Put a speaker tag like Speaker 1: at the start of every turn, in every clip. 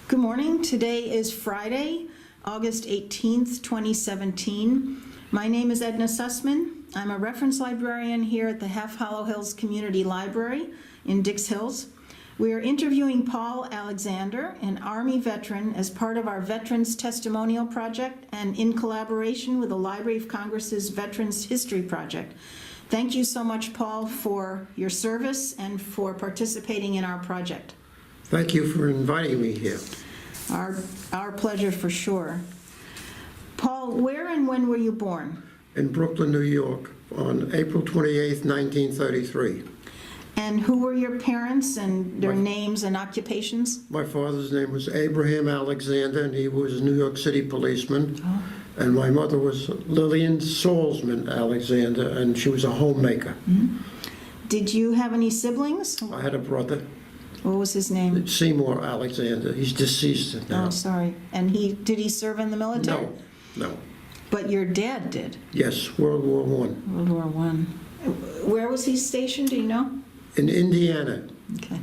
Speaker 1: Good morning. Today is Friday, August 18th, 2017. My name is Edna Sussman. I'm a reference librarian here at the Half Hollow Hills Community Library in Dix Hills. We are interviewing Paul Alexander, an Army veteran, as part of our Veterans Testimonial Project and in collaboration with the Library of Congress's Veterans History Project. Thank you so much, Paul, for your service and for participating in our project.
Speaker 2: Thank you for inviting me here.
Speaker 1: Our pleasure for sure. Paul, where and when were you born?
Speaker 2: In Brooklyn, New York, on April 28th, 1933.
Speaker 1: And who were your parents and their names and occupations?
Speaker 2: My father's name was Abraham Alexander, and he was a New York City policeman.
Speaker 1: Oh.
Speaker 2: And my mother was Lillian Salzman Alexander, and she was a homemaker.
Speaker 1: Mm-hmm. Did you have any siblings?
Speaker 2: I had a brother,
Speaker 1: What was his name?
Speaker 2: Seymour Alexander. He's deceased now.
Speaker 1: Oh, sorry. And did he serve in the military?
Speaker 2: No.
Speaker 1: But your dad did?
Speaker 2: Yes, World War I.
Speaker 1: World War I. Where was he stationed, do you know?
Speaker 2: In Indiana.
Speaker 1: Okay.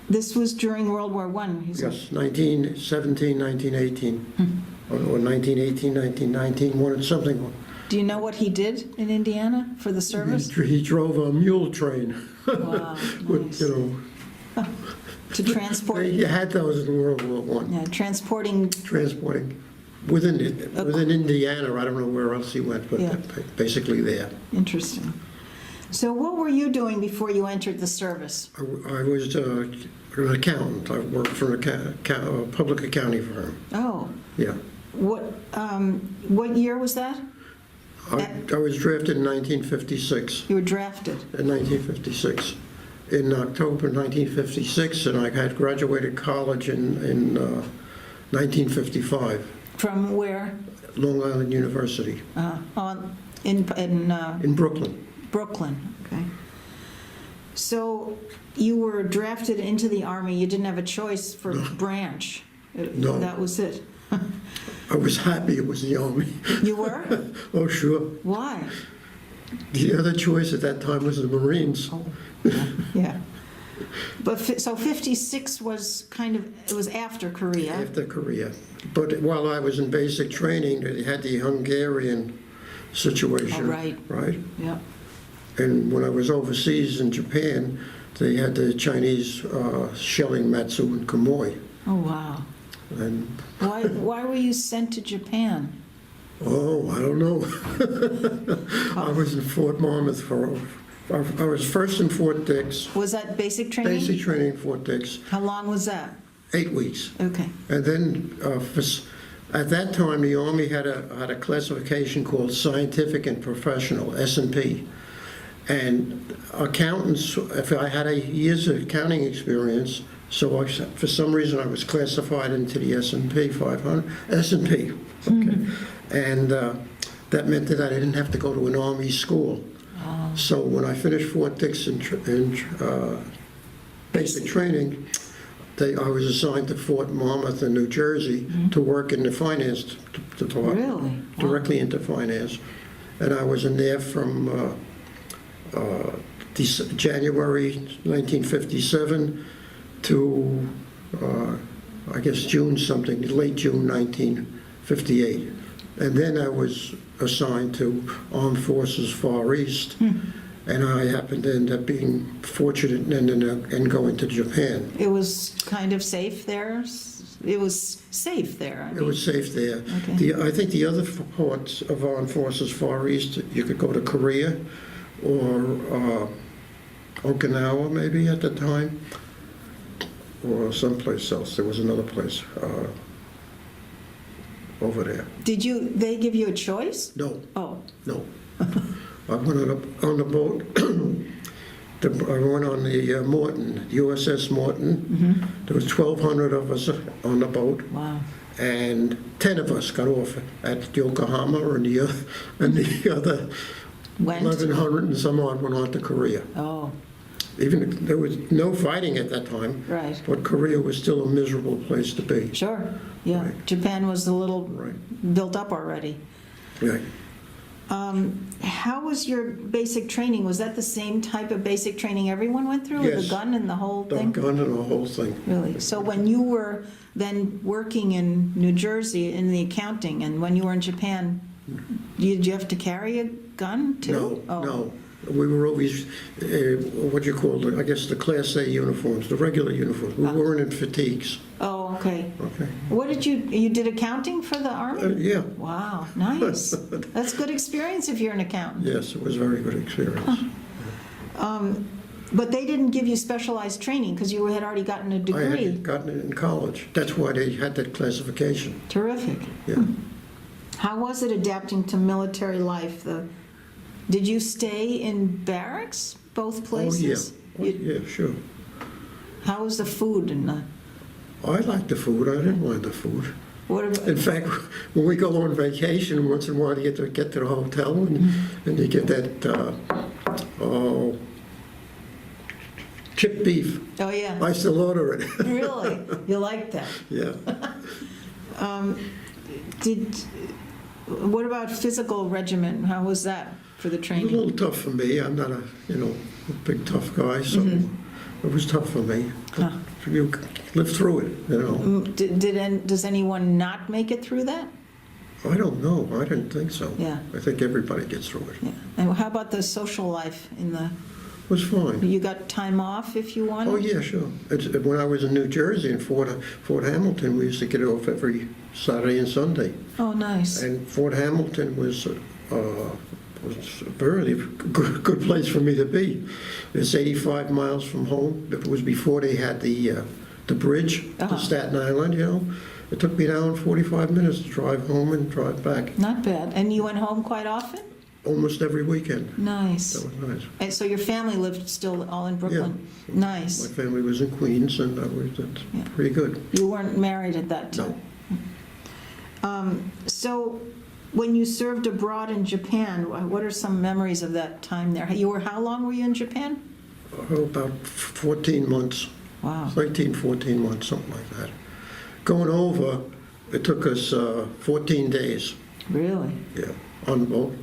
Speaker 1: This was during World War I?
Speaker 2: Yes, 1917, 1918. Or 1918, 1919, one something.
Speaker 1: Do you know what he did in Indiana for the service?
Speaker 2: He drove a mule train.
Speaker 1: Wow,
Speaker 2: With,
Speaker 1: nice. To transport?
Speaker 2: They had those in World War I.
Speaker 1: Yeah, transporting.
Speaker 2: Transporting within Indiana. I don't know where else he went, but
Speaker 1: Yeah.
Speaker 2: basically there.
Speaker 1: Interesting. So what were you doing before you entered the service?
Speaker 2: I was an accountant. I worked for a public accounting firm.
Speaker 1: Oh,
Speaker 2: Yeah.
Speaker 1: what year was that?
Speaker 2: I was drafted in 1956.
Speaker 1: You were drafted.
Speaker 2: In 1956. In October 1956, and I had graduated college in 1955.
Speaker 1: From where?
Speaker 2: Long Island University.
Speaker 1: In
Speaker 2: Brooklyn.
Speaker 1: Brooklyn, okay. So you were drafted into the Army. You didn't have a choice for branch.
Speaker 2: No.
Speaker 1: That was it.
Speaker 2: I was happy it was the Army.
Speaker 1: You were?
Speaker 2: Oh, sure.
Speaker 1: Why?
Speaker 2: The other choice at that time was the Marines.
Speaker 1: Oh, yeah. But so 56 was it was after Korea.
Speaker 2: After Korea. But while I was in basic training, they had the Hungarian situation.
Speaker 1: Oh, right.
Speaker 2: Right?
Speaker 1: Yeah.
Speaker 2: And when I was overseas in Japan, they had the Chinese shelling Matsu and Quemoy.
Speaker 1: Oh, wow.
Speaker 2: And
Speaker 1: Why were you sent to Japan?
Speaker 2: oh, I don't know. I was in Fort Monmouth I was first in Fort Dix.
Speaker 1: Was that basic training?
Speaker 2: Basic training in Fort Dix.
Speaker 1: How long was that?
Speaker 2: 8 weeks.
Speaker 1: Okay.
Speaker 2: And then at that time, the Army had a classification called Scientific and Professional, S&P. And accountants, if I had a year's accounting experience, so for some reason I was classified into the S&P 500. S&P, okay. And that meant that I didn't have to go to an Army school.
Speaker 1: Oh.
Speaker 2: So when I finished Fort Dix in basic training, I was assigned to Fort Monmouth in New Jersey to work in the finance department.
Speaker 1: Really? Wow.
Speaker 2: Directly into finance. And I was in there from January 1957 to, I guess, late June 1958. And then I was assigned to Armed Forces Far East, and I happened to end up being fortunate and going to Japan.
Speaker 1: It was kind of safe there? It was safe there?
Speaker 2: It was safe there.
Speaker 1: Okay.
Speaker 2: I think the other parts of Armed Forces Far East, you could go to Korea or Okinawa maybe at the time, or someplace else. There was another place over there.
Speaker 1: They give you a choice?
Speaker 2: No,
Speaker 1: Oh,
Speaker 2: no. I went on the boat. I went on the Morton, USS Morton. There was 1,200 of us on the boat.
Speaker 1: wow.
Speaker 2: And 10 of us got off at Yokohama, and the other
Speaker 1: Went?
Speaker 2: 1,100 and some odd went on to Korea.
Speaker 1: Oh,
Speaker 2: Even there was no fighting at that time,
Speaker 1: right.
Speaker 2: but Korea was still a miserable place to be.
Speaker 1: Sure, yeah.
Speaker 2: Right.
Speaker 1: Japan was a little
Speaker 2: Right.
Speaker 1: built up already.
Speaker 2: Yeah.
Speaker 1: How was your basic training? Was that the same type of basic training everyone went through? With
Speaker 2: Yes.
Speaker 1: the gun and the whole
Speaker 2: The
Speaker 1: thing?
Speaker 2: gun and the whole thing.
Speaker 1: Really? So when you were then working in New Jersey in the accounting, and when you were in Japan, did you have to carry a gun too?
Speaker 2: No,
Speaker 1: Oh.
Speaker 2: no. We were always, what you call, I guess, the Class A uniforms, the regular uniforms. We weren't in fatigues.
Speaker 1: Oh, okay.
Speaker 2: Okay.
Speaker 1: What did you did accounting for the Army?
Speaker 2: Yeah,
Speaker 1: Wow, nice. That's good experience if you're an accountant.
Speaker 2: yes, it was a very good experience.
Speaker 1: But they didn't give you specialized training because you had already gotten a
Speaker 2: I
Speaker 1: degree.
Speaker 2: had gotten it in college. That's why they had that classification.
Speaker 1: Terrific.
Speaker 2: Yeah.
Speaker 1: How was it adapting to military life? Did you stay in barracks, both places?
Speaker 2: Oh, yeah, sure.
Speaker 1: How was the food and the,
Speaker 2: I liked the food. I didn't mind the food.
Speaker 1: what about,
Speaker 2: In fact, when we go on vacation, once in a while, you get to the hotel and you get that, chipped beef.
Speaker 1: oh yeah,
Speaker 2: I still order it.
Speaker 1: really? You liked that?
Speaker 2: Yeah.
Speaker 1: What about physical regimen? How was that for the
Speaker 2: It was a
Speaker 1: training?
Speaker 2: little tough for me. I'm not a big tough guy, so it was tough for me.
Speaker 1: Huh.
Speaker 2: You live through it, you know.
Speaker 1: Does anyone not make it through that?
Speaker 2: I don't know. I didn't think so.
Speaker 1: Yeah.
Speaker 2: I think everybody gets through it.
Speaker 1: Yeah. And how about the social life in the,
Speaker 2: It was fine.
Speaker 1: you got time off if you wanted?
Speaker 2: Oh, yeah, sure. When I was in New Jersey in Fort Hamilton, we used to get off every Saturday and Sunday.
Speaker 1: Oh, nice.
Speaker 2: And Fort Hamilton was a very good place for me to be. It's 85 miles from home. It was before they had the bridge
Speaker 1: Uh-huh.
Speaker 2: to Staten Island, you know. It took me down 45 minutes to drive home and drive back,
Speaker 1: Not bad. And you went home quite often?
Speaker 2: almost every weekend.
Speaker 1: Nice.
Speaker 2: That was nice.
Speaker 1: And so your family lived still all in Brooklyn?
Speaker 2: My
Speaker 1: Nice.
Speaker 2: family was in Queens, and that's
Speaker 1: Yeah.
Speaker 2: pretty good.
Speaker 1: You weren't married at that time? So when you served abroad in Japan, what are some memories of that time there? How long were you in Japan?
Speaker 2: About 14 months,
Speaker 1: Wow.
Speaker 2: 13, 14 months, something like that. Going over, it took us 14 days,
Speaker 1: Really?
Speaker 2: yeah, on boat.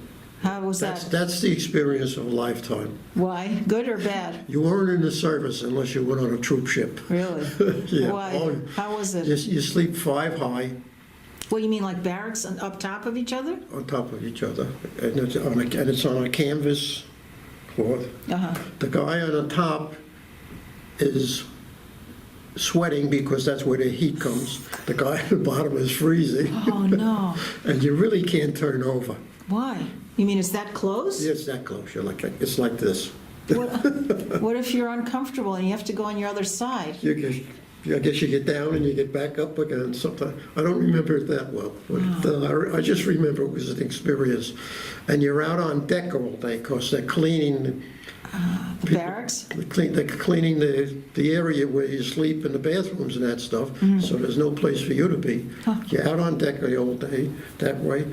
Speaker 1: How was that?
Speaker 2: That's the experience of a lifetime.
Speaker 1: Why? Good or bad?
Speaker 2: You weren't in the service unless you went on a troop ship.
Speaker 1: Really?
Speaker 2: Yeah.
Speaker 1: Why?
Speaker 2: Oh,
Speaker 1: How was it?
Speaker 2: you sleep 5 high
Speaker 1: What, you mean like barracks up top of each other?
Speaker 2: on top of each other, and it's on a canvas cloth.
Speaker 1: Uh-huh.
Speaker 2: The guy on the top is sweating because that's where the heat comes. The guy at the bottom is freezing,
Speaker 1: Oh, no.
Speaker 2: and you really can't turn over.
Speaker 1: Why? You mean it's that close?
Speaker 2: It's that close. It's like this.
Speaker 1: What if you're uncomfortable and you have to go on your other side?
Speaker 2: I guess you get down and you get back up again. Sometimes I don't remember it that well, but I just remember it was an experience. And you're out on deck all day because they're cleaning.
Speaker 1: The barracks?
Speaker 2: They're cleaning the area where you sleep and the bathrooms and that stuff, so there's no place for you to be. You're out on deck all day that way,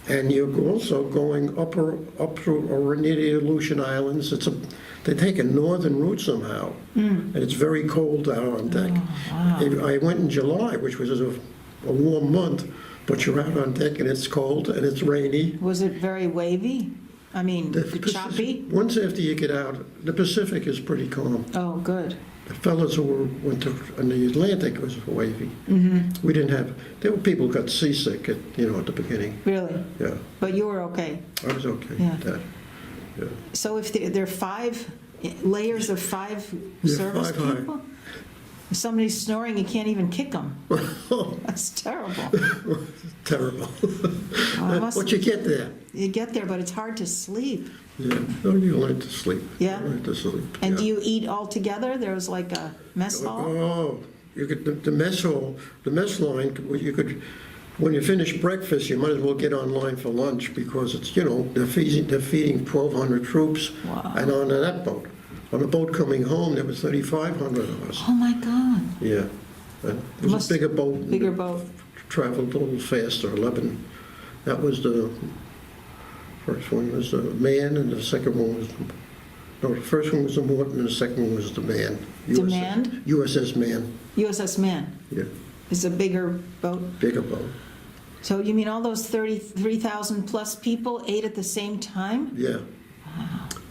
Speaker 2: and you're also going up through or near the Aleutian Islands. They take a northern route somehow, and it's very cold out on deck. I went in July, which was a warm month, but you're out on deck and it's cold and it's rainy.
Speaker 1: Was it very wavy? I mean, choppy?
Speaker 2: Once after you get out, the Pacific is pretty calm.
Speaker 1: Oh, good.
Speaker 2: The fellas who went in the Atlantic was wavy. We didn't have, there were people who got seasick at the beginning.
Speaker 1: Really?
Speaker 2: Yeah,
Speaker 1: But you were okay.
Speaker 2: I was okay
Speaker 1: Yeah.
Speaker 2: with that. Yeah.
Speaker 1: So if there are 5 layers of 5
Speaker 2: Yeah,
Speaker 1: service
Speaker 2: 5 high.
Speaker 1: people? If somebody's snoring, you can't even kick them. That's terrible.
Speaker 2: Terrible.
Speaker 1: Well, it must-
Speaker 2: But you get there.
Speaker 1: You get there, but it's hard to sleep.
Speaker 2: Yeah, no, you learn to sleep.
Speaker 1: Yeah?
Speaker 2: You learn to sleep.
Speaker 1: And
Speaker 2: yeah.
Speaker 1: do you eat all together? There was like a mess hall?
Speaker 2: Oh, you could, the mess hall, the mess line, you could, when you finish breakfast, you might as well get online for lunch because it's, they're feeding 1,200 troops.
Speaker 1: Wow.
Speaker 2: And on that boat. On the boat coming home, there was 3,500 of us.
Speaker 1: Oh, my God.
Speaker 2: Yeah. And it was
Speaker 1: Must-
Speaker 2: a bigger boat.
Speaker 1: Bigger boat.
Speaker 2: Traveled a little faster, 11. That was the first one was the Man, and the second one was, no, the first one was the Morton, and the second one was the Man.
Speaker 1: Demand?
Speaker 2: USS Man,
Speaker 1: USS Man
Speaker 2: yeah,
Speaker 1: is a bigger boat.
Speaker 2: bigger boat.
Speaker 1: So you mean all those 33,000 plus people ate at the same time?
Speaker 2: Yeah.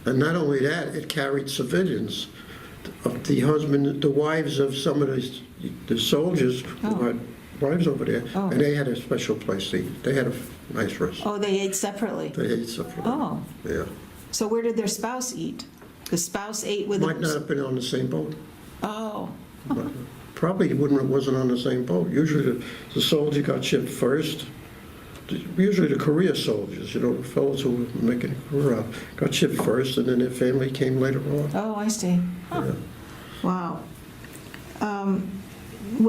Speaker 2: And not only that, it carried civilians. The wives of some of the soldiers who had wives over there,
Speaker 1: Oh.
Speaker 2: and they had a special place to eat. They had a nice restaurant.
Speaker 1: Oh, they ate separately?
Speaker 2: They ate separate.
Speaker 1: Oh,
Speaker 2: Yeah.
Speaker 1: so where did their spouse eat? The spouse ate with
Speaker 2: Might not
Speaker 1: the...
Speaker 2: have been on the same boat.
Speaker 1: Oh,
Speaker 2: Probably wasn't on the same boat. Usually the soldier got shipped first. Usually the career soldiers, the fellows who were making a career out, got shipped first, and then their family came later on.
Speaker 1: oh, I see. Huh.
Speaker 2: Yeah.
Speaker 1: Wow.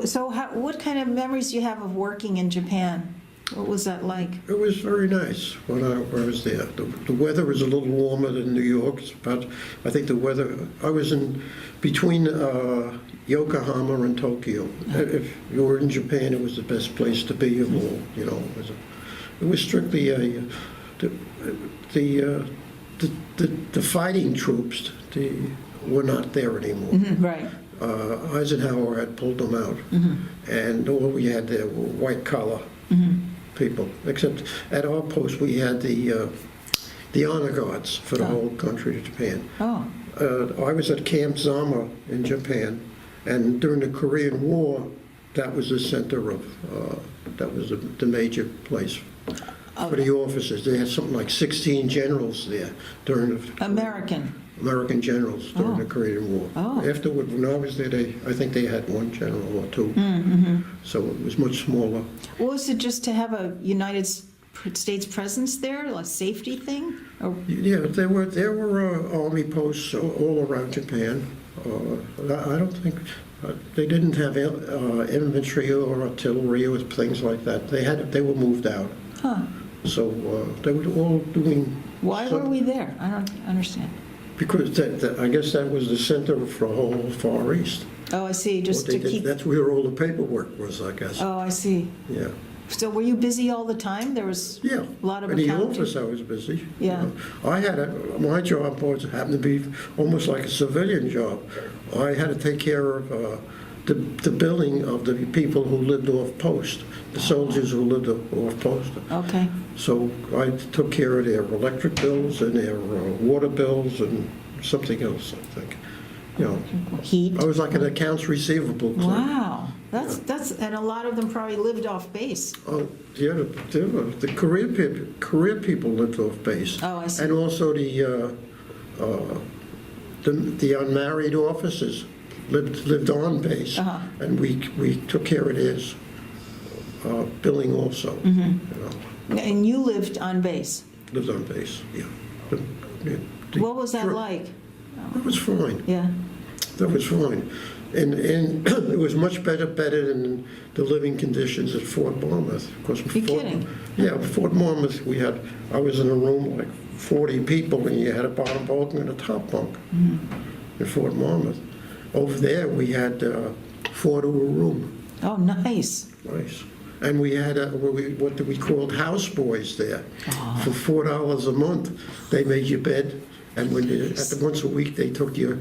Speaker 1: So what kind of memories do you have of working in Japan? What was that like?
Speaker 2: It was very nice when I was there. The weather was a little warmer than New York. It's about, I think the weather, I was in between Yokohama and Tokyo. If you were in Japan, it was the best place to be of all, It was strictly the fighting troops were not there anymore.
Speaker 1: Right.
Speaker 2: Eisenhower had pulled them out, and all we had there were white-collar people, except at our post we had the honor guards for the whole country of Japan.
Speaker 1: Oh,
Speaker 2: I was at Camp Zama in Japan, and during the Korean War, that was the center of, that was the major place for the officers. They had something like 16 generals there during the... American generals during the Korean War.
Speaker 1: Oh.
Speaker 2: Afterward, when I was there, I think they had one general or two. So it was much smaller.
Speaker 1: well, was it just to have a United States presence there, a safety thing? Or,
Speaker 2: Yeah, there were army posts all around Japan. I don't think they didn't have infantry or artillery or things like that. They were moved out.
Speaker 1: huh,
Speaker 2: So they were all doing.
Speaker 1: why were we there? I don't understand.
Speaker 2: Because I guess that was the center for the whole Far East.
Speaker 1: Oh, I see, just
Speaker 2: What they
Speaker 1: to
Speaker 2: did-
Speaker 1: keep,
Speaker 2: That's where all the paperwork was, I guess.
Speaker 1: oh, I see.
Speaker 2: Yeah.
Speaker 1: So were you busy all the time? There was
Speaker 2: Yeah.
Speaker 1: a lot of
Speaker 2: In the
Speaker 1: accounting?
Speaker 2: office, I was busy.
Speaker 1: Yeah.
Speaker 2: I had my job happened to be almost like a civilian job. I had to take care of the billing of the people who lived off post, the soldiers who lived off post.
Speaker 1: Okay,
Speaker 2: So I took care of their electric bills and their water bills and something else, I think.
Speaker 1: heat?
Speaker 2: I was like an accounts receivable clerk.
Speaker 1: Wow, and a lot of them probably lived off base.
Speaker 2: Oh, yeah, the career people lived off base.
Speaker 1: Oh, I see.
Speaker 2: And also the unmarried officers lived on base.
Speaker 1: Uh-huh.
Speaker 2: And we took care of theirs, billing also.
Speaker 1: Mm-hmm. And you lived on base.
Speaker 2: Lived on base, yeah.
Speaker 1: What was that like?
Speaker 2: It was fine.
Speaker 1: Yeah,
Speaker 2: That was fine. And it was much better than the living conditions at Fort Monmouth.
Speaker 1: You're kidding?
Speaker 2: Yeah, Fort Monmouth, I was in a room like 40 people, and you had a bottom bunk and a top bunk in Fort Monmouth. Over there, we had 4 to a room.
Speaker 1: oh, nice.
Speaker 2: Nice. And we had what we called houseboys there. For $4 a month, they made your bed, and once a week, they took your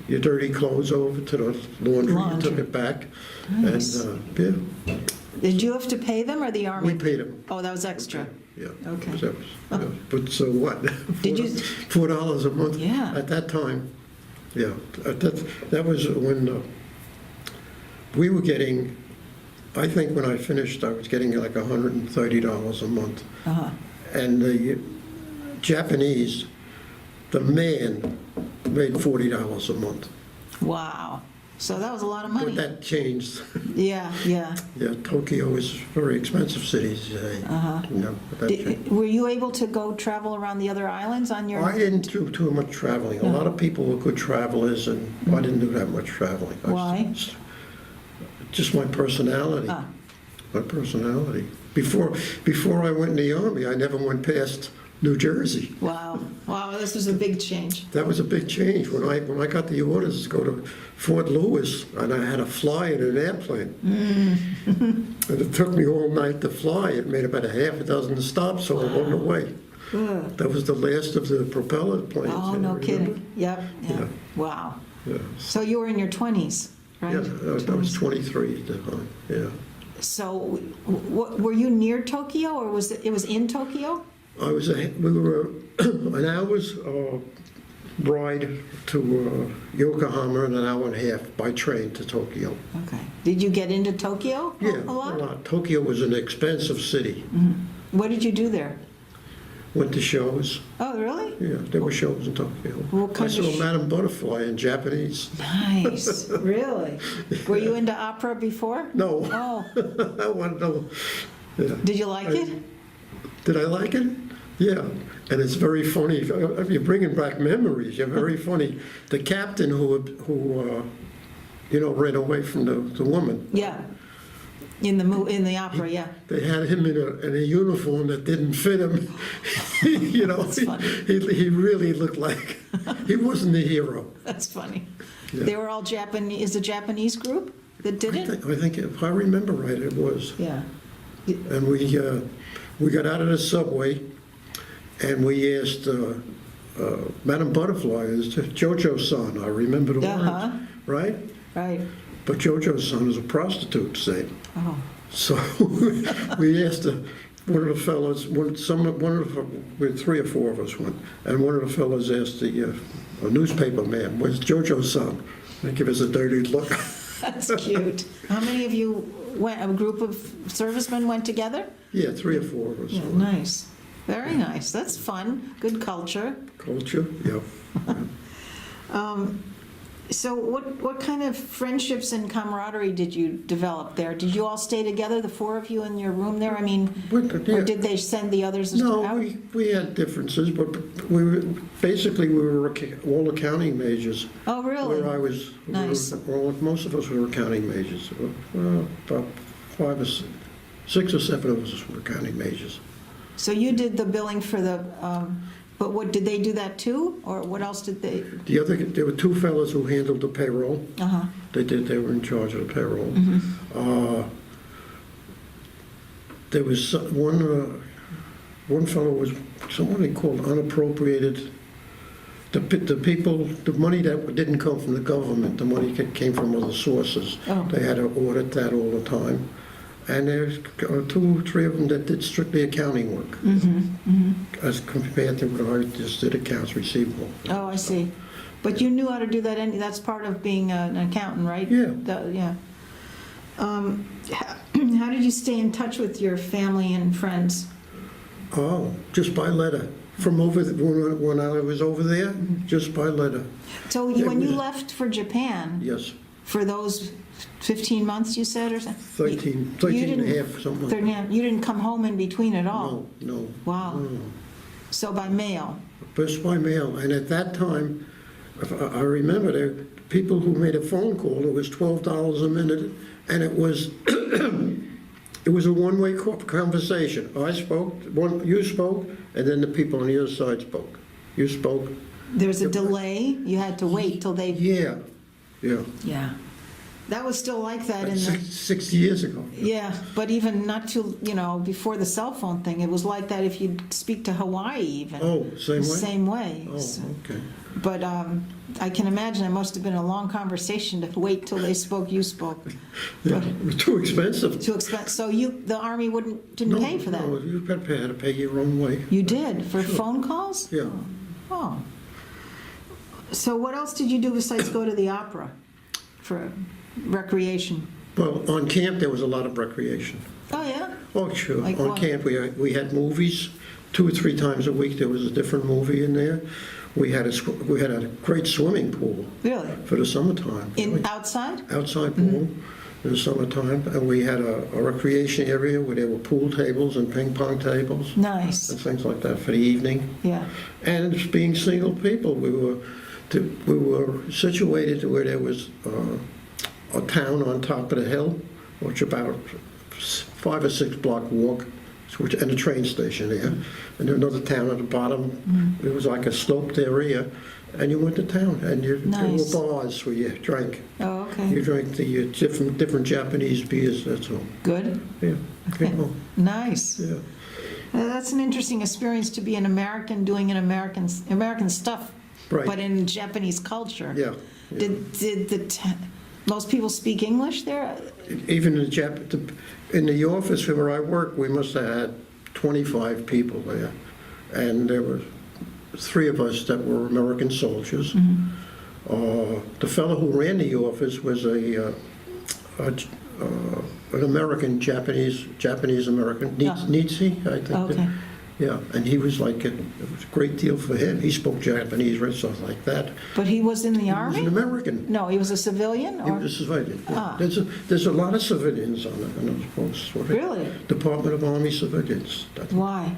Speaker 2: dirty clothes over to the laundry, took it back.
Speaker 1: Nice.
Speaker 2: And, yeah,
Speaker 1: Did you have to pay them or the Army?
Speaker 2: we paid them.
Speaker 1: Oh, that was extra.
Speaker 2: Yeah.
Speaker 1: Okay.
Speaker 2: So, yeah. But so what?
Speaker 1: Did you-
Speaker 2: $4 a month?
Speaker 1: Yeah.
Speaker 2: At that time, yeah. That was when we were getting, I think when I finished, I was getting like $130 a month.
Speaker 1: Uh-huh.
Speaker 2: And the Japanese, the man made $40 a month.
Speaker 1: Wow. So that was a lot of money.
Speaker 2: But that changed.
Speaker 1: Yeah, yeah.
Speaker 2: Yeah, Tokyo is a very expensive city today. But that changed.
Speaker 1: Were you able to go travel around the other islands on your?
Speaker 2: I didn't do too much traveling. A lot of people were good travelers, and I didn't do that much traveling.
Speaker 1: Why?
Speaker 2: Just my personality.
Speaker 1: Ah.
Speaker 2: My personality. Before I went in the Army, I never went past New Jersey.
Speaker 1: Wow. Wow, this was a big change.
Speaker 2: That was a big change. When I got the orders to go to Fort Lewis, and I had to fly in an airplane. And it took me all night to fly. It made about a half a dozen stops along the way.
Speaker 1: Ugh.
Speaker 2: That was the last of the propeller planes.
Speaker 1: Oh,
Speaker 2: you
Speaker 1: no
Speaker 2: remember?
Speaker 1: kidding. Yep, yeah.
Speaker 2: Yeah.
Speaker 1: Wow.
Speaker 2: Yeah.
Speaker 1: So you were in your 20s, right?
Speaker 2: Yeah, I was 23 at the time, yeah.
Speaker 1: So were you near Tokyo, or it was in Tokyo?
Speaker 2: We were an hour's ride to Yokohama and an hour and a half by train to Tokyo.
Speaker 1: Okay. Did you get into Tokyo
Speaker 2: Yeah,
Speaker 1: a lot?
Speaker 2: Tokyo was an expensive city.
Speaker 1: What did you do there?
Speaker 2: Went to shows.
Speaker 1: Oh, really?
Speaker 2: Yeah, there were shows in Tokyo.
Speaker 1: What
Speaker 2: I
Speaker 1: kind
Speaker 2: saw
Speaker 1: of
Speaker 2: Madame Butterfly in Japanese.
Speaker 1: Nice. Really? Were you into opera before?
Speaker 2: No,
Speaker 1: Oh,
Speaker 2: I want to know. Yeah.
Speaker 1: did you like it?
Speaker 2: Did I like it? Yeah, and it's very funny. If you're bringing back memories, you're very funny. The captain who ran away from the woman,
Speaker 1: Yeah. In the opera, yeah.
Speaker 2: they had him in a uniform that didn't fit him.
Speaker 1: That's funny.
Speaker 2: He really looked like he wasn't the hero.
Speaker 1: That's funny.
Speaker 2: Yeah.
Speaker 1: They were all Japanese, is a Japanese group that did it?
Speaker 2: I think if I remember right, it was.
Speaker 1: Yeah.
Speaker 2: And we got out of the subway, and we asked Madame Butterfly, is Jojo-san, I remember the
Speaker 1: Uh-huh.
Speaker 2: words, right?
Speaker 1: Right.
Speaker 2: But Jojo-san is a prostitute, say.
Speaker 1: Oh,
Speaker 2: So we asked one of the fellows, three or four of us went, and one of the fellows asked a newspaper man, "Where's Jojo-san?" They give us a dirty look.
Speaker 1: that's cute. How many of you went, a group of servicemen went together?
Speaker 2: Yeah, three or four of us.
Speaker 1: Yeah, nice. Very nice. That's fun. Good culture.
Speaker 2: Culture, yeah.
Speaker 1: So what kind of friendships and camaraderie did you develop there? Did you all stay together, the four of you in your room there? I mean, or did they send the others
Speaker 2: No,
Speaker 1: out?
Speaker 2: we had differences, but we were all accounting majors.
Speaker 1: Oh, really?
Speaker 2: Where I was,
Speaker 1: Nice.
Speaker 2: most of us were accounting majors. About 6 or 7 of us were accounting majors.
Speaker 1: So you did the billing for the, but what, did they do that too? Or what else did they?
Speaker 2: There were 2 fellows who handled the payroll.
Speaker 1: Uh-huh.
Speaker 2: They were in charge of the payroll. There was one fellow was someone they called unappropriated. The money that didn't come from the government, the money came from other sources.
Speaker 1: Oh.
Speaker 2: They had to audit that all the time. And there's 2 or 3 of them that did strictly accounting work, as compared to what I just did accounts receivable.
Speaker 1: Oh, I see. But you knew how to do that, that's part of being an accountant, right?
Speaker 2: Yeah.
Speaker 1: Yeah. How did you stay in touch with your family and friends?
Speaker 2: Oh, just by letter. From when I was over there, just by letter.
Speaker 1: So when you left for Japan,
Speaker 2: Yes,
Speaker 1: for those 15 months, you said, or something?
Speaker 2: 13 and a half, something like that.
Speaker 1: You didn't come home in between at all?
Speaker 2: No.
Speaker 1: Wow.
Speaker 2: No.
Speaker 1: So by mail?
Speaker 2: Just by mail. And at that time, I remember there were people who made a phone call, it was $12 a minute, and it was it was a one-way conversation. I spoke, you spoke, and then the people on the other side spoke. You spoke.
Speaker 1: There's a delay? You had to wait till they...
Speaker 2: Yeah.
Speaker 1: Yeah. That was still like that in the...
Speaker 2: 60 years ago.
Speaker 1: Yeah, but even not too, before the cell phone thing, it was like that if you speak to Hawaii even.
Speaker 2: Oh, same way?
Speaker 1: Same way.
Speaker 2: Oh, okay.
Speaker 1: But I can imagine it must have been a long conversation to wait till they spoke, you spoke.
Speaker 2: Yeah, it was too expensive.
Speaker 1: Too expensive. So the Army didn't pay for that?
Speaker 2: No, you had to pay your own way.
Speaker 1: You did? For phone calls?
Speaker 2: Yeah.
Speaker 1: Oh. So what else did you do besides go to the opera for recreation?
Speaker 2: Well, on camp, there was a lot of recreation.
Speaker 1: Oh, yeah?
Speaker 2: Oh, sure.
Speaker 1: Like
Speaker 2: On
Speaker 1: what?
Speaker 2: camp, we had movies. 2 or 3 times a week, there was a different movie in there. We had a great swimming pool
Speaker 1: Really?
Speaker 2: for the summertime.
Speaker 1: Outside?
Speaker 2: Outside pool in the summertime. And we had a recreation area where there were pool tables and ping pong tables
Speaker 1: Nice.
Speaker 2: and things like that for the evening.
Speaker 1: Yeah.
Speaker 2: And just being single people, we were situated where there was a town on top of the hill, which about 5 or 6 block walk, and a train station there, and another town at the bottom. It was like a sloped area, and you went to town, and
Speaker 1: Nice.
Speaker 2: there were bars where you drank.
Speaker 1: Oh,
Speaker 2: You
Speaker 1: okay.
Speaker 2: drank the different Japanese beers. That's all.
Speaker 1: Good.
Speaker 2: Yeah. Okay. Well,
Speaker 1: Nice.
Speaker 2: yeah.
Speaker 1: That's an interesting experience to be an American doing an American stuff,
Speaker 2: Right.
Speaker 1: but in Japanese culture.
Speaker 2: Yeah. Yeah.
Speaker 1: Did Most people speak English there?
Speaker 2: Even in the office where I work, we must have had 25 people there. And there were 3 of us that were American soldiers. The fellow who ran the office was an American, Japanese American, Nietzsche, I think.
Speaker 1: Okay.
Speaker 2: Yeah, and he was like, it was a great deal for him. He spoke Japanese or something like that.
Speaker 1: But he was in the
Speaker 2: He was
Speaker 1: Army?
Speaker 2: an American.
Speaker 1: No, he was a civilian?
Speaker 2: He
Speaker 1: Or
Speaker 2: was a civilian. Yeah.
Speaker 1: Ah.
Speaker 2: There's a lot of civilians on those posts.
Speaker 1: Really?
Speaker 2: Department of Army civilians.
Speaker 1: Why?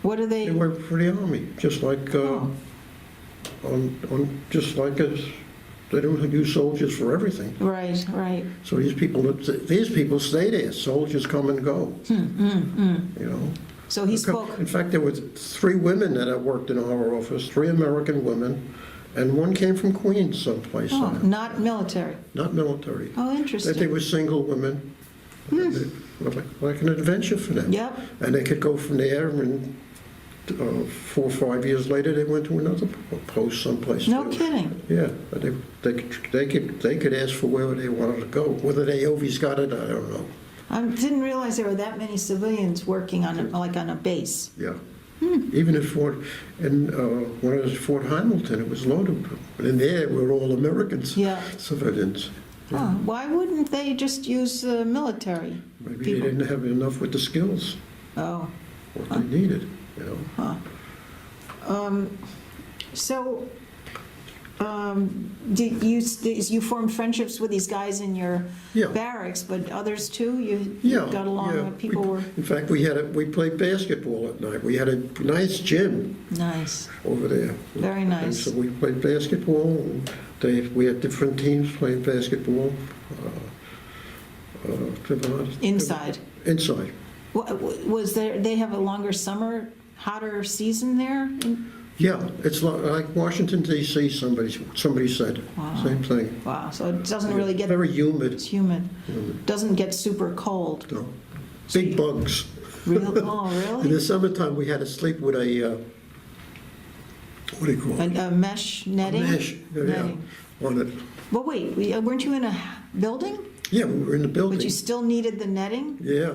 Speaker 1: What do
Speaker 2: They
Speaker 1: they?
Speaker 2: work for the Army, just like,
Speaker 1: Oh.
Speaker 2: just like us. They don't use soldiers for everything.
Speaker 1: Right, right.
Speaker 2: So these people stay there. Soldiers come and go. You know.
Speaker 1: So he spoke,
Speaker 2: In fact, there were 3 women that worked in our office, 3 American women, and one came from Queens someplace.
Speaker 1: oh, not military.
Speaker 2: Not military.
Speaker 1: Oh,
Speaker 2: That they
Speaker 1: interesting.
Speaker 2: were single women. Like an adventure for them.
Speaker 1: Yep.
Speaker 2: And they could go from there, and 4 or 5 years later, they went to another post someplace.
Speaker 1: No
Speaker 2: else.
Speaker 1: kidding.
Speaker 2: Yeah, but they could ask for wherever they wanted to go. Whether they always got it, I don't know.
Speaker 1: I didn't realize there were that many civilians working on, like on a base.
Speaker 2: Yeah. Even at Fort Hamilton, it was loaded. And there were all Americans,
Speaker 1: Yeah.
Speaker 2: civilians.
Speaker 1: Oh, why wouldn't they just use the military
Speaker 2: Maybe they
Speaker 1: people?
Speaker 2: didn't have enough with the skills,
Speaker 1: Oh,
Speaker 2: what they needed, you know.
Speaker 1: so, did you formed friendships with these guys in your
Speaker 2: Yeah.
Speaker 1: barracks, but others too? You
Speaker 2: Yeah,
Speaker 1: got along
Speaker 2: yeah.
Speaker 1: with people were
Speaker 2: In fact, we played basketball at night. We had a nice gym
Speaker 1: nice,
Speaker 2: over there.
Speaker 1: very
Speaker 2: And
Speaker 1: nice.
Speaker 2: so we played basketball, and we had different teams playing basketball.
Speaker 1: Inside.
Speaker 2: Inside.
Speaker 1: Was there, they have a longer summer, hotter season there?
Speaker 2: Yeah, it's like Washington DC, somebody said,
Speaker 1: Wow.
Speaker 2: same thing.
Speaker 1: Wow, so it doesn't really get,
Speaker 2: Very humid.
Speaker 1: it's humid,
Speaker 2: Humid.
Speaker 1: doesn't get super cold.
Speaker 2: No. Big bugs.
Speaker 1: Oh,
Speaker 2: In
Speaker 1: really?
Speaker 2: the summertime, we had to sleep with a, what do you call it?
Speaker 1: A mesh netting?
Speaker 2: Mesh, yeah,
Speaker 1: Netting.
Speaker 2: on it.
Speaker 1: Well, wait, weren't you in a building?
Speaker 2: Yeah, we were in the building.
Speaker 1: But you still needed the netting?
Speaker 2: Yeah.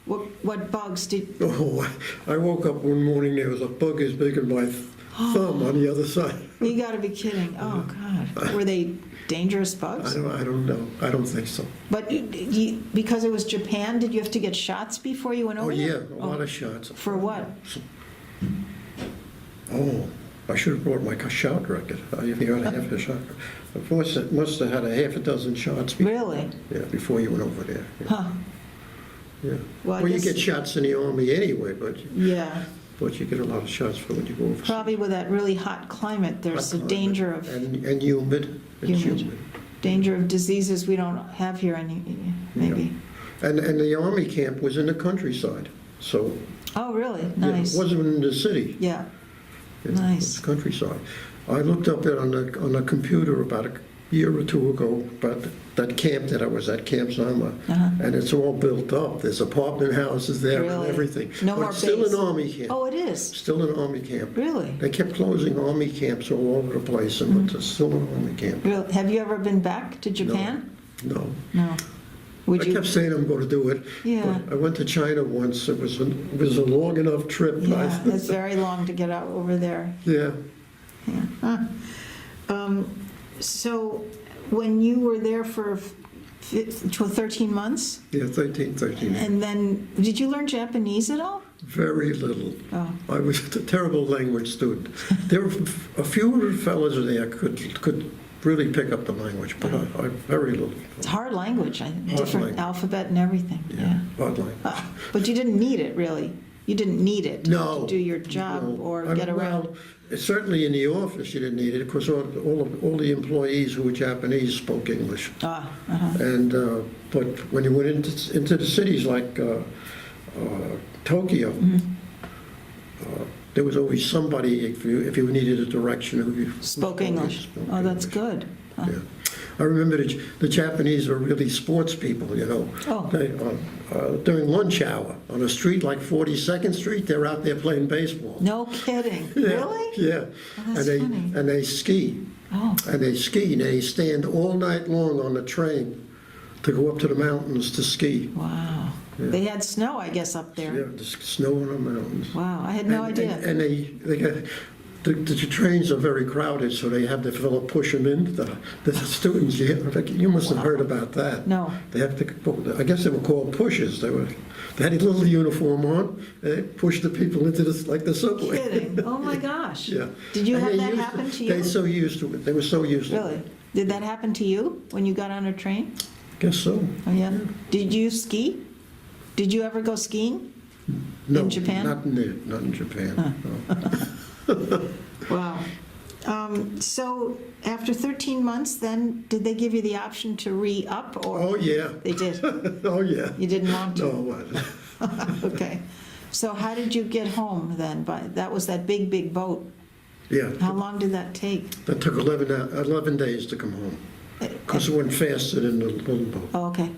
Speaker 1: What bugs did,
Speaker 2: Oh, I woke up one morning, there was a bug as big as my thumb on the other side.
Speaker 1: you gotta be kidding. Oh, God. Were they dangerous
Speaker 2: I
Speaker 1: bugs?
Speaker 2: don't know. I don't think so.
Speaker 1: But because it was Japan, did you have to get shots before you went
Speaker 2: Oh,
Speaker 1: over
Speaker 2: yeah,
Speaker 1: there?
Speaker 2: a lot of shots.
Speaker 1: For what?
Speaker 2: Oh, I should have brought my shot record. I think I ought to have a shot. Of course, it must have had a half a dozen shots.
Speaker 1: Really?
Speaker 2: Yeah, before you went over there. Yeah.
Speaker 1: Huh,
Speaker 2: Yeah.
Speaker 1: Well, I
Speaker 2: Well, you
Speaker 1: guess-
Speaker 2: get shots in the Army anyway, but
Speaker 1: yeah.
Speaker 2: you get a lot of shots for when you go over.
Speaker 1: Probably with that really hot climate, there's a danger of,
Speaker 2: And humid. It's
Speaker 1: Humid.
Speaker 2: humid.
Speaker 1: danger of diseases we don't have here any, maybe.
Speaker 2: And the Army camp was in the countryside, so.
Speaker 1: Oh, really?
Speaker 2: yeah,
Speaker 1: Nice.
Speaker 2: It wasn't in the city.
Speaker 1: Yeah,
Speaker 2: It
Speaker 1: Nice.
Speaker 2: was countryside. I looked up it on the computer about a year or two ago, about that camp that I was at, Camp Zama,
Speaker 1: Uh-huh.
Speaker 2: and it's all built up. There's apartment houses there and
Speaker 1: Really?
Speaker 2: everything.
Speaker 1: No
Speaker 2: But
Speaker 1: more
Speaker 2: it's still
Speaker 1: base.
Speaker 2: an Army camp.
Speaker 1: Oh, it is?
Speaker 2: Still an Army camp.
Speaker 1: Really?
Speaker 2: They kept closing Army camps all over the place, but it's still an Army camp.
Speaker 1: Real- Have you ever been back to Japan?
Speaker 2: No.
Speaker 1: No. Would
Speaker 2: I
Speaker 1: you?
Speaker 2: kept saying I'm going to do it.
Speaker 1: Yeah.
Speaker 2: But I went to China once. It was a long enough trip.
Speaker 1: Yeah, it's very long to get out over there.
Speaker 2: Yeah.
Speaker 1: So when you were there for 13 months,
Speaker 2: Yeah, 13.
Speaker 1: and then, did you learn Japanese at all?
Speaker 2: Very little.
Speaker 1: Oh,
Speaker 2: I was a terrible language student. There were a few of the fellows there could really pick up the language, but I very little.
Speaker 1: it's a hard language, different
Speaker 2: language.
Speaker 1: alphabet and everything, yeah.
Speaker 2: Hard language.
Speaker 1: But you didn't need it, really. You didn't need it
Speaker 2: No.
Speaker 1: to do your job
Speaker 2: No.
Speaker 1: or get around.
Speaker 2: Well, certainly in the office you didn't need it, because all the employees who were Japanese spoke English. And but when you went into the cities like Tokyo, there was always somebody if you needed a direction who
Speaker 1: Spoke English. Oh, that's good. Huh.
Speaker 2: Yeah. I remember the Japanese were really sports people, you know.
Speaker 1: Oh.
Speaker 2: During lunch hour on a street like 42nd Street, they're out there playing baseball.
Speaker 1: No kidding.
Speaker 2: Yeah,
Speaker 1: Really?
Speaker 2: Yeah.
Speaker 1: Oh, that's funny.
Speaker 2: And they ski.
Speaker 1: Oh,
Speaker 2: And they ski, and they stand all night long on the train to go up to the mountains to ski.
Speaker 1: wow.
Speaker 2: Yeah.
Speaker 1: They had snow, I guess, up
Speaker 2: Yeah,
Speaker 1: there.
Speaker 2: the snow on the mountains.
Speaker 1: Wow, I had no
Speaker 2: And-
Speaker 1: idea.
Speaker 2: And they got, the trains are very crowded, so they have the fellow push them in, the students. You must have heard about that.
Speaker 1: No.
Speaker 2: They have to, I guess they were called pushes. They had a little uniform on, they pushed the people into this, like the subway.
Speaker 1: Kidding. Oh, my gosh.
Speaker 2: Yeah.
Speaker 1: Did you
Speaker 2: And
Speaker 1: have
Speaker 2: they
Speaker 1: that
Speaker 2: used
Speaker 1: happen to
Speaker 2: They
Speaker 1: you?
Speaker 2: so used to it, they were so used to it.
Speaker 1: Really? Did that happen to you when you got on a train?
Speaker 2: Guess so.
Speaker 1: Oh, yeah? Did you ski? Did you ever go skiing?
Speaker 2: No,
Speaker 1: In Japan?
Speaker 2: Not in Japan. no.
Speaker 1: Wow. So after 13 months, then, did they give you the option to re-up, or
Speaker 2: Oh, yeah.
Speaker 1: they did?
Speaker 2: Oh, yeah.
Speaker 1: You didn't want
Speaker 2: No,
Speaker 1: to?
Speaker 2: what?
Speaker 1: Okay. So how did you get home then? That was that big, big boat.
Speaker 2: Yeah,
Speaker 1: How long did that take?
Speaker 2: that took 11 days to come home, because it went faster than the little boat.
Speaker 1: Oh, okay.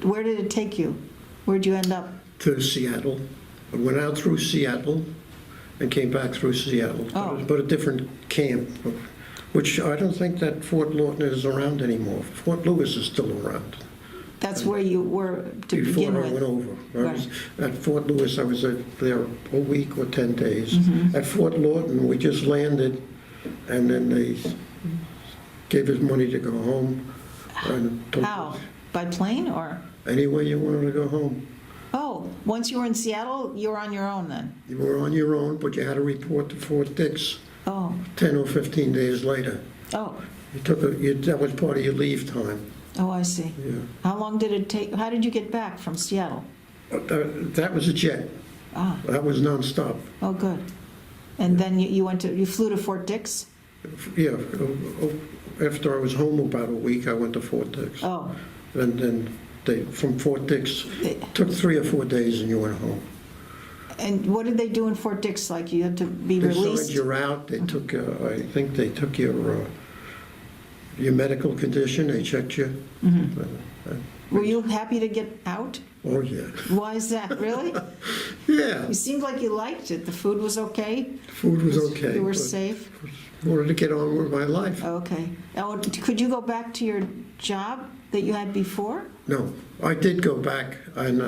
Speaker 1: Where did it take you? Where'd you end up?
Speaker 2: To Seattle. I went out through Seattle and came back through Seattle.
Speaker 1: Oh.
Speaker 2: But a different camp, which I don't think that Fort Lawton is around anymore. Fort Lewis is still around.
Speaker 1: That's where you were to
Speaker 2: Before
Speaker 1: begin
Speaker 2: I went
Speaker 1: with?
Speaker 2: over. I was
Speaker 1: Right.
Speaker 2: at Fort Lewis, I was there a week or 10 days.
Speaker 1: Mm-hmm.
Speaker 2: At Fort Lawton, we just landed, and then they gave us money to go home. And told us,
Speaker 1: How? By plane or?
Speaker 2: any way you wanted to go home.
Speaker 1: Oh, once you were in Seattle, you were on your own then?
Speaker 2: You were on your own, but you had to report to Fort Dix
Speaker 1: Oh,
Speaker 2: 10 or 15 days later.
Speaker 1: oh,
Speaker 2: That was part of your leave time.
Speaker 1: oh, I see.
Speaker 2: Yeah.
Speaker 1: How long did it take? How did you get back from Seattle?
Speaker 2: That was a jet.
Speaker 1: Ah,
Speaker 2: That was nonstop.
Speaker 1: oh, good. And then you flew to Fort Dix?
Speaker 2: Yeah. After I was home about a week, I went to Fort Dix.
Speaker 1: Oh,
Speaker 2: And then from Fort Dix,
Speaker 1: eh,
Speaker 2: took 3 or 4 days and you went home.
Speaker 1: and what did they do in Fort Dix? Like you had to be
Speaker 2: They signed
Speaker 1: released?
Speaker 2: you out. They took, I think they took your medical condition. They checked you.
Speaker 1: Mhm.
Speaker 2: Uh,
Speaker 1: Were you happy to get out?
Speaker 2: Oh, yeah.
Speaker 1: Why is that, really?
Speaker 2: Yeah.
Speaker 1: You seemed like you liked it. The food was okay?
Speaker 2: Food was okay.
Speaker 1: You were
Speaker 2: but
Speaker 1: safe?
Speaker 2: Wanted to get on with my life.
Speaker 1: Okay. Now, could you go back to your job that you had before?
Speaker 2: No, I did go back, and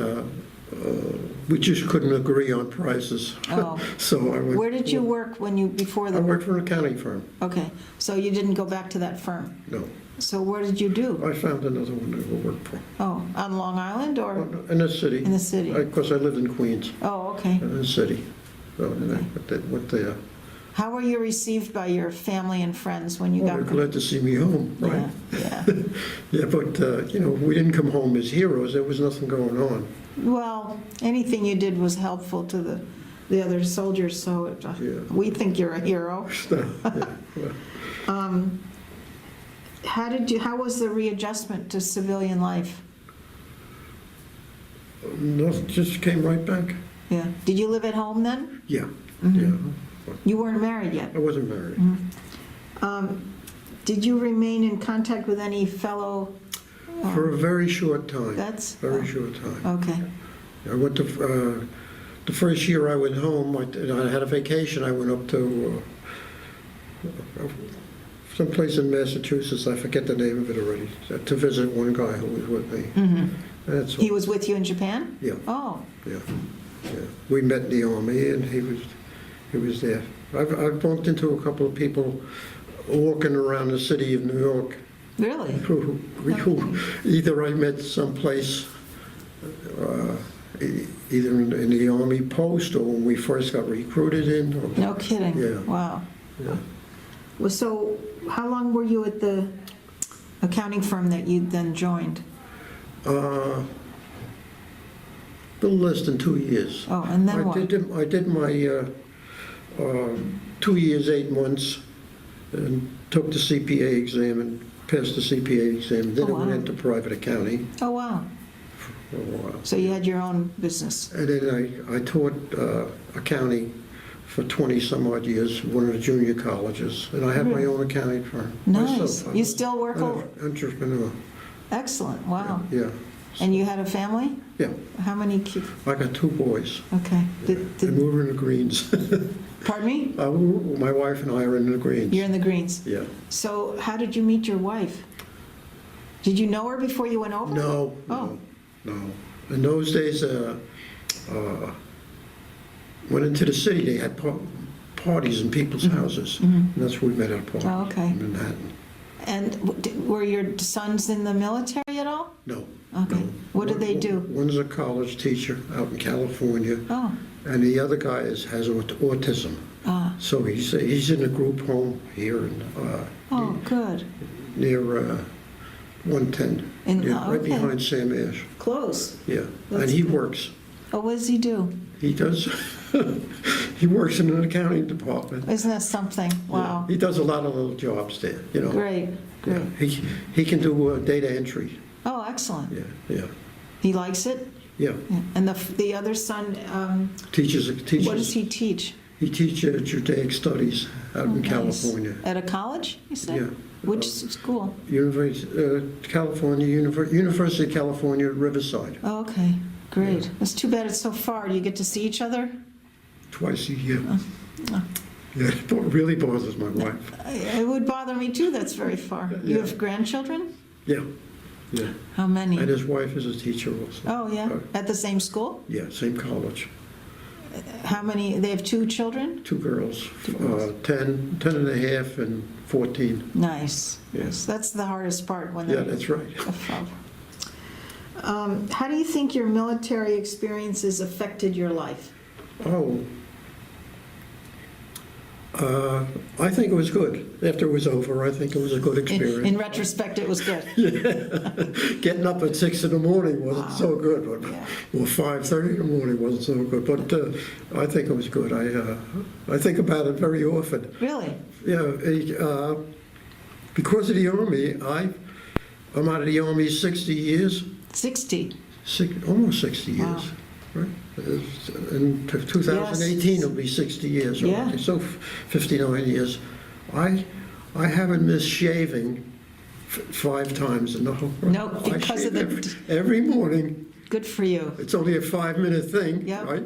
Speaker 2: we just couldn't agree on prices.
Speaker 1: Oh.
Speaker 2: So I went.
Speaker 1: Where did you work before
Speaker 2: I
Speaker 1: the?
Speaker 2: worked for an accounting firm.
Speaker 1: Okay, so you didn't go back to that firm.
Speaker 2: No,
Speaker 1: So where did you do?
Speaker 2: I found another one to work for.
Speaker 1: Oh, on Long Island or
Speaker 2: In the city.
Speaker 1: in the city?
Speaker 2: Of course, I lived in Queens,
Speaker 1: Oh, okay.
Speaker 2: in the city. So then I went there.
Speaker 1: How were you received by your family and friends when you
Speaker 2: Well, they're
Speaker 1: got?
Speaker 2: glad to see me home, right?
Speaker 1: Yeah,
Speaker 2: Yeah, but, we didn't come home as heroes. There was nothing going on.
Speaker 1: well, anything you did was helpful to the other soldiers, so
Speaker 2: Yeah.
Speaker 1: we think you're a hero.
Speaker 2: Yeah, well,
Speaker 1: How was the readjustment to civilian life?
Speaker 2: nothing, just came right back.
Speaker 1: Yeah. Did you live at home then?
Speaker 2: Yeah,
Speaker 1: Mhm.
Speaker 2: yeah.
Speaker 1: You weren't married yet?
Speaker 2: I wasn't married.
Speaker 1: Did you remain in contact with any fellow?
Speaker 2: For a very short time.
Speaker 1: That's?
Speaker 2: Very short time.
Speaker 1: Okay.
Speaker 2: I went to, the first year I went home, I had a vacation, I went up to someplace in Massachusetts, I forget the name of it already, to visit one guy who was with me.
Speaker 1: Mhm.
Speaker 2: That's
Speaker 1: He
Speaker 2: all.
Speaker 1: was with you in Japan?
Speaker 2: Yeah,
Speaker 1: Oh,
Speaker 2: yeah, yeah. We met in the Army, and he was there. I've bumped into a couple of people walking around the city of New York
Speaker 1: really?
Speaker 2: who either I met someplace, either in the Army post, or when we first got recruited in. Or,
Speaker 1: No kidding?
Speaker 2: Yeah.
Speaker 1: Wow.
Speaker 2: yeah.
Speaker 1: Well, so how long were you at the accounting firm that you then joined?
Speaker 2: A little less than 2 years.
Speaker 1: Oh, and then what?
Speaker 2: I did my 2 years, 8 months, and took the CPA exam and passed the CPA exam. Then
Speaker 1: Oh,
Speaker 2: I went
Speaker 1: wow.
Speaker 2: into private accounting
Speaker 1: Oh, wow.
Speaker 2: for a while.
Speaker 1: So you had your own business?
Speaker 2: And then I taught accounting for 20-some odd years, one of the junior colleges, and I have my own accounting firm.
Speaker 1: Nice.
Speaker 2: Myself,
Speaker 1: You still work
Speaker 2: I'm
Speaker 1: a-
Speaker 2: an entrepreneur,
Speaker 1: Excellent, wow.
Speaker 2: yeah.
Speaker 1: And you had a family?
Speaker 2: Yeah,
Speaker 1: How many kids?
Speaker 2: I got 2 boys,
Speaker 1: Okay.
Speaker 2: and we're in the Greens.
Speaker 1: Pardon me?
Speaker 2: My wife and I are in the Greens.
Speaker 1: You're in the Greens.
Speaker 2: Yeah.
Speaker 1: So how did you meet your wife? Did you know her before you went over?
Speaker 2: No,
Speaker 1: Oh.
Speaker 2: no. In those days, went into the city, they had parties in people's houses. And that's where we met our party
Speaker 1: Oh, okay.
Speaker 2: in Manhattan.
Speaker 1: And were your sons in the military at all?
Speaker 2: No.
Speaker 1: Okay.
Speaker 2: no.
Speaker 1: What did they do?
Speaker 2: One's a college teacher out in California,
Speaker 1: Oh,
Speaker 2: and the other guy has autism.
Speaker 1: ah,
Speaker 2: So he's in a group home here in,
Speaker 1: oh, good.
Speaker 2: near 110, right
Speaker 1: Okay.
Speaker 2: behind Sam Ash.
Speaker 1: Close.
Speaker 2: Yeah, and
Speaker 1: That's
Speaker 2: he
Speaker 1: good.
Speaker 2: works.
Speaker 1: Oh, what does he do?
Speaker 2: He does, he works in an accounting department.
Speaker 1: Isn't that something? Wow.
Speaker 2: He does a lot of little jobs there, you know.
Speaker 1: Great, great.
Speaker 2: Yeah. He can do data entry,
Speaker 1: Oh, excellent.
Speaker 2: yeah.
Speaker 1: He likes it?
Speaker 2: Yeah,
Speaker 1: Yeah. And the other son,
Speaker 2: teaches,
Speaker 1: what does he teach?
Speaker 2: he teaches Judaic studies out in
Speaker 1: Nice.
Speaker 2: California.
Speaker 1: At a college, you said?
Speaker 2: Yeah.
Speaker 1: Which school?
Speaker 2: University of California, Riverside,
Speaker 1: Oh, okay, great. It's too bad it's so far. Do you get to see each other?
Speaker 2: twice a year.
Speaker 1: Oh.
Speaker 2: Yeah, it really bothers my wife.
Speaker 1: It would bother me too, that's very far. You
Speaker 2: Yeah.
Speaker 1: have grandchildren?
Speaker 2: Yeah, yeah.
Speaker 1: How many?
Speaker 2: And his wife is a teacher also.
Speaker 1: Oh, yeah? At the same school?
Speaker 2: Yeah, same college.
Speaker 1: How many, they have 2 children?
Speaker 2: 2 girls,
Speaker 1: Two girls.
Speaker 2: 10 and a half and 14.
Speaker 1: Nice.
Speaker 2: Yeah.
Speaker 1: Yes, that's the hardest part when
Speaker 2: Yeah,
Speaker 1: they're...
Speaker 2: that's right.
Speaker 1: How do you think your military experiences affected your life?
Speaker 2: Oh, I think it was good. After it was over, I think it was a good
Speaker 1: In
Speaker 2: experience.
Speaker 1: retrospect, it was good.
Speaker 2: Getting up at 6 in the morning wasn't so good, but,
Speaker 1: Yeah.
Speaker 2: or 5:30 in the morning wasn't so good, but I think it was good. I think about it very often.
Speaker 1: Really?
Speaker 2: Yeah, because of the Army, I'm out of the Army 60 years,
Speaker 1: 60?
Speaker 2: almost 60 years.
Speaker 1: Wow.
Speaker 2: Right? In 2018, it'll be 60 years.
Speaker 1: Yeah.
Speaker 2: already. So 59 years. I haven't missed shaving 5 times in the whole.
Speaker 1: No,
Speaker 2: I
Speaker 1: because of
Speaker 2: shave every morning.
Speaker 1: Good for you.
Speaker 2: It's only a 5-minute thing,
Speaker 1: Yep.
Speaker 2: right?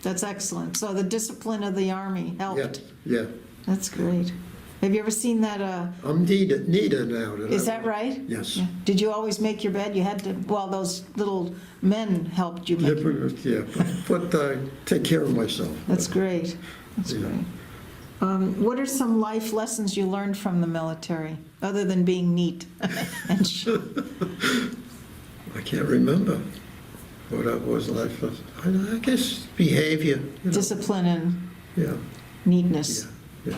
Speaker 1: That's excellent. So the discipline of the Army
Speaker 2: Yeah,
Speaker 1: helped.
Speaker 2: yeah.
Speaker 1: That's great. Have you ever seen that?
Speaker 2: I'm Nita now.
Speaker 1: Is that right?
Speaker 2: Yes.
Speaker 1: Yeah. Did you always make your bed? You had to, well, those little men helped you
Speaker 2: Yeah,
Speaker 1: make it.
Speaker 2: but I take care of myself.
Speaker 1: That's great. That's
Speaker 2: Yeah.
Speaker 1: great. What are some life lessons you learned from the military, other than being neat? and
Speaker 2: I can't remember what I was like. I guess behavior. You know.
Speaker 1: discipline and
Speaker 2: Yeah,
Speaker 1: neatness.
Speaker 2: yeah.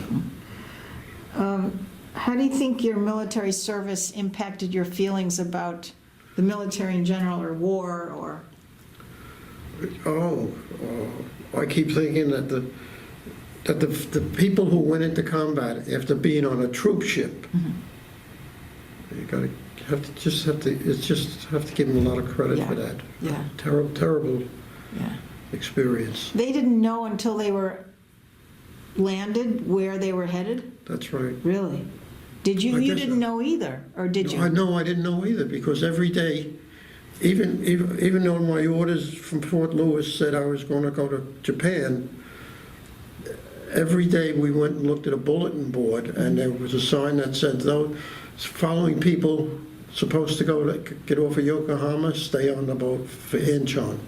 Speaker 1: How do you think your military service impacted your feelings about the military in general, or war, or?
Speaker 2: I keep thinking that the people who went into combat after being on a troop ship, you have to give them a lot of credit
Speaker 1: Yeah.
Speaker 2: for that.
Speaker 1: Yeah,
Speaker 2: Terrible
Speaker 1: yeah.
Speaker 2: experience.
Speaker 1: They didn't know until they were landed where they were headed?
Speaker 2: That's right.
Speaker 1: Really? Did you?
Speaker 2: I
Speaker 1: You
Speaker 2: guess
Speaker 1: didn't know either, or did you?
Speaker 2: No, I didn't know either, because every day, even though my orders from Fort Lewis said I was going to go to Japan, every day we went and looked at a bulletin board, and there was a sign that said, "Those following people supposed to go to get off of Yokohama, stay on the boat for Incheon."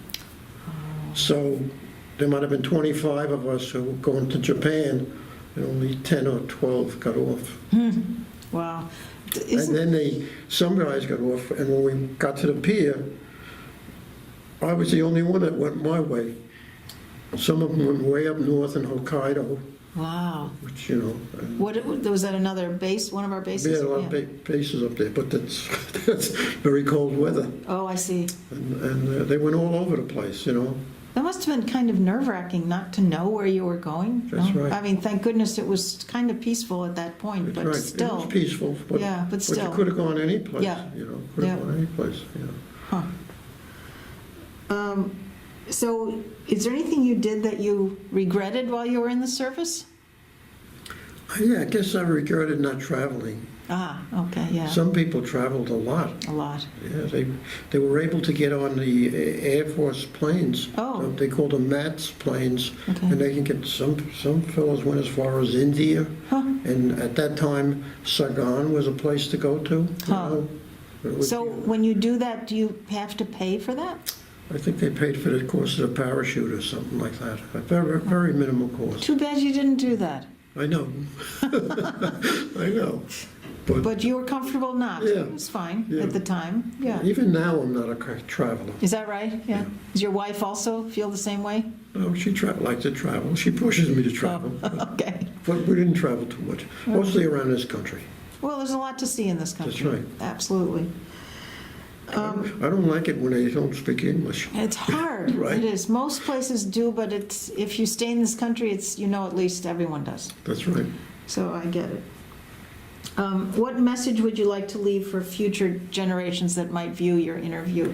Speaker 2: So there might have been 25 of us who were going to Japan, and only 10 or 12 got off.
Speaker 1: Wow.
Speaker 2: And then some guys got off, and when we got to the pier, I was the only one that went my way. Some of them went way up north in Hokkaido,
Speaker 1: Wow.
Speaker 2: which, you know, and
Speaker 1: What, was that another base, one of our
Speaker 2: we
Speaker 1: bases?
Speaker 2: had a lot of
Speaker 1: Yeah.
Speaker 2: bases up there, but that's very cold weather.
Speaker 1: Oh, I see.
Speaker 2: And they went all over the place, you know.
Speaker 1: That must have been kind of nerve-wracking not to know where you were going.
Speaker 2: That's
Speaker 1: no?
Speaker 2: right.
Speaker 1: I mean, thank goodness it was kind of peaceful at that point,
Speaker 2: That's
Speaker 1: but
Speaker 2: right.
Speaker 1: still.
Speaker 2: It was peaceful, but
Speaker 1: Yeah, but
Speaker 2: you
Speaker 1: still.
Speaker 2: could have gone any place,
Speaker 1: Yeah.
Speaker 2: you know, could have
Speaker 1: Yeah.
Speaker 2: gone any place, you know.
Speaker 1: Huh. So is there anything you did that you regretted while you were in the service?
Speaker 2: Yeah, I guess I regretted not traveling.
Speaker 1: Ah, okay, yeah,
Speaker 2: Some people traveled a lot.
Speaker 1: a lot.
Speaker 2: Yeah, they were able to get on the Air Force planes.
Speaker 1: Oh.
Speaker 2: They called them MATS planes.
Speaker 1: Okay.
Speaker 2: And they can get, some fellows went as far as India.
Speaker 1: Huh.
Speaker 2: And at that time, Saigon was a place to go to. you
Speaker 1: Huh.
Speaker 2: know. It was-
Speaker 1: So when you do that, do you have to pay for that?
Speaker 2: I think they paid for the cost of a parachute or something like that. A very, very minimal cost.
Speaker 1: Too bad you didn't do that.
Speaker 2: I know. I know.
Speaker 1: But you were comfortable not?
Speaker 2: Yeah.
Speaker 1: It was fine
Speaker 2: Yeah.
Speaker 1: at the time, yeah.
Speaker 2: Even now, I'm not a traveler.
Speaker 1: Is that right? Yeah.
Speaker 2: Yeah.
Speaker 1: Does your wife also feel the same way?
Speaker 2: No, she likes to travel. She pushes me to travel.
Speaker 1: Oh, okay.
Speaker 2: But we didn't travel too much, mostly around this country.
Speaker 1: Well, there's a lot to see in this country.
Speaker 2: That's right.
Speaker 1: Absolutely.
Speaker 2: I don't like it when they don't speak English.
Speaker 1: It's hard.
Speaker 2: Right.
Speaker 1: It is. Most places do, but it's, if you stay in this country, it's, at least everyone does.
Speaker 2: That's right.
Speaker 1: So I get it. What message would you like to leave for future generations that might view your interview?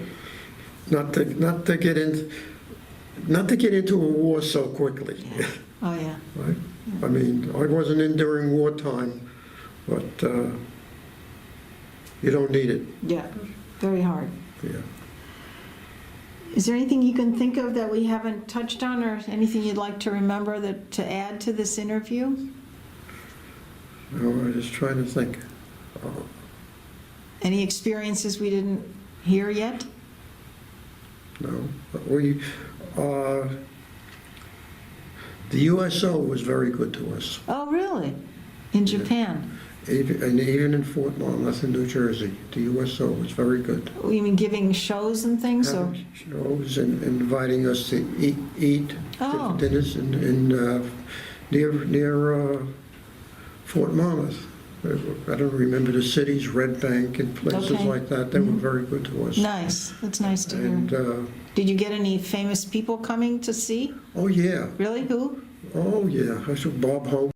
Speaker 2: Not to get into a war so quickly.
Speaker 1: Yeah. Oh, yeah.
Speaker 2: Right? I mean, I wasn't in during wartime, but you don't need it.
Speaker 1: Yeah. Very hard.
Speaker 2: Yeah.
Speaker 1: Is there anything you can think of that we haven't touched on, or anything you'd like to remember to add to this interview?
Speaker 2: No, I'm just trying to think.
Speaker 1: Any experiences we didn't hear yet?
Speaker 2: No, but the USO was very good to us.
Speaker 1: Oh, really? In Japan?
Speaker 2: Even in Fort Monmouth in New Jersey, the USO was very good.
Speaker 1: You mean giving shows and things? Or
Speaker 2: Having shows and inviting us to eat
Speaker 1: Oh.
Speaker 2: dinners near Fort Monmouth. I don't remember the cities, Red Bank and places
Speaker 1: Okay.
Speaker 2: like that. They were very good to us.
Speaker 1: nice. That's nice to hear.
Speaker 2: And,
Speaker 1: Did you get any famous people coming to see?
Speaker 2: oh yeah,
Speaker 1: Really? Who?
Speaker 2: oh yeah. I saw Bob Hope.